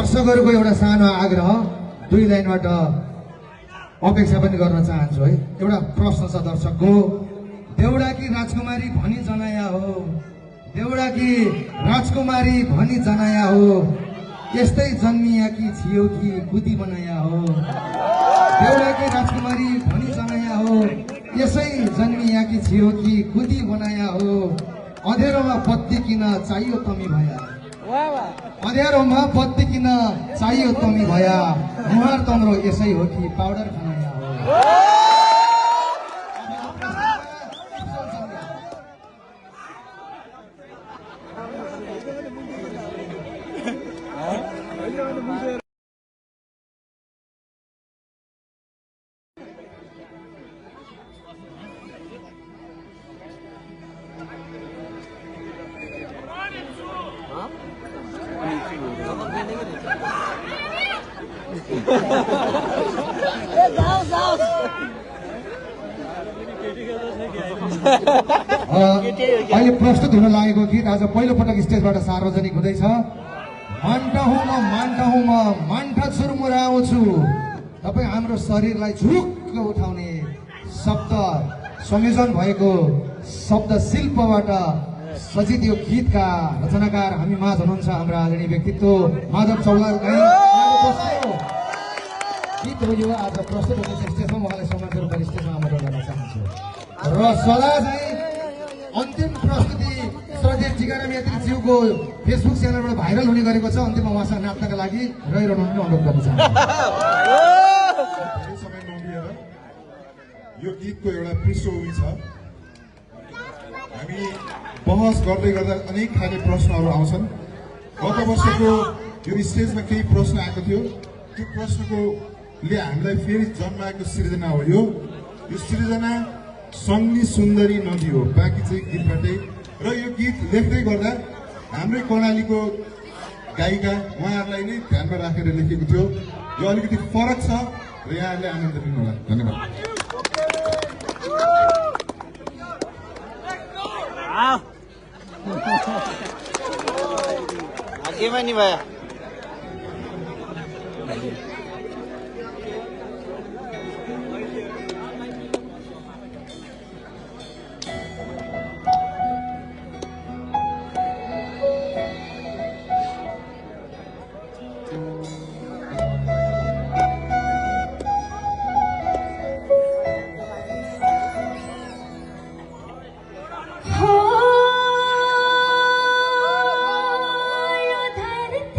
दर्शकहरूको एउटा सानो आग्रह, दुई लाइनबाट अपेक्षा पनि गर्न चाहन्छु है। एउटा प्रश्न छ दर्शकको, देउडाकी राजकुमारी भनी जनाया हो, देउडाकी राजकुमारी भनी जनाया हो, यस्तै जन्मियाकी छियो कि कुदी बनाया हो। देउडाकी राजकुमारी भनी जनाया हो, यसै जन्मियाकी छियो कि कुदी बनाया हो। अँधेरोमा बत्ती किन चाहियो तमी भया, अँध्यारोमा बत्ती किन चाहियो तमी भया। मुहार तम्रो यसै हो कि पाउडर खनाया हो। अहिले प्रस्तुत हुन लागेको गीत आज पहिलो पटक स्टेजबाट सार्वजनिक हुँदैछ। मान्ठाहुमा मान्ठा छुरमुराउँछु, तपाईँ हाम्रो शरीरलाई झुरुक्क उठाउने शब्द संयोजन भएको शब्द शिल्पबाट सजित यो गीतका रचनाकार हामी माझ हुनुहुन्छ हाम्रा आदरणीय व्यक्तित्व माधव चौलाल गीत हो यो आज प्रस्तुत हुँदैछ स्टेजमा। उहाँलाई सम्मान स्वरूप स्टेजमा आमन्त्रण गर्न चाहन्छु। र सदा चाहिँ अन्तिम प्रस्तुति श्रद्धेय टिकाराम यात्रीज्यूको फेसबुक च्यानलबाट भाइरल हुने गरेको छ। अन्तिममा उहाँसँग नाच्नका लागि रहिरहनु पनि अनुरोध गर्न चाहन्छु। समय नलिएर यो गीतको एउटा पृष्ठभूमि छ। हामी बहस गर्दै गर्दा अनेक खाले प्रश्नहरू आउँछन्। गत वर्षको यो स्टेजमा केही प्रश्न आएको थियो, त्यो प्रश्नको हामीलाई फेरि जन्माएको सृजना हो। यो सृजना सङ्गी सुन्दरी नदी हो, बाँकी चाहिँ गीतबाटै। र यो गीत लेख्दै गर्दा हाम्रै कर्णालीको गायिका उहाँहरूलाई नै ध्यानमा राखेर लेखेको थियो। यो अलिकति फरक छ र यहाँहरूले आनन्द लिनुहोला। धन्यवाद। आगे में नहीं भाया।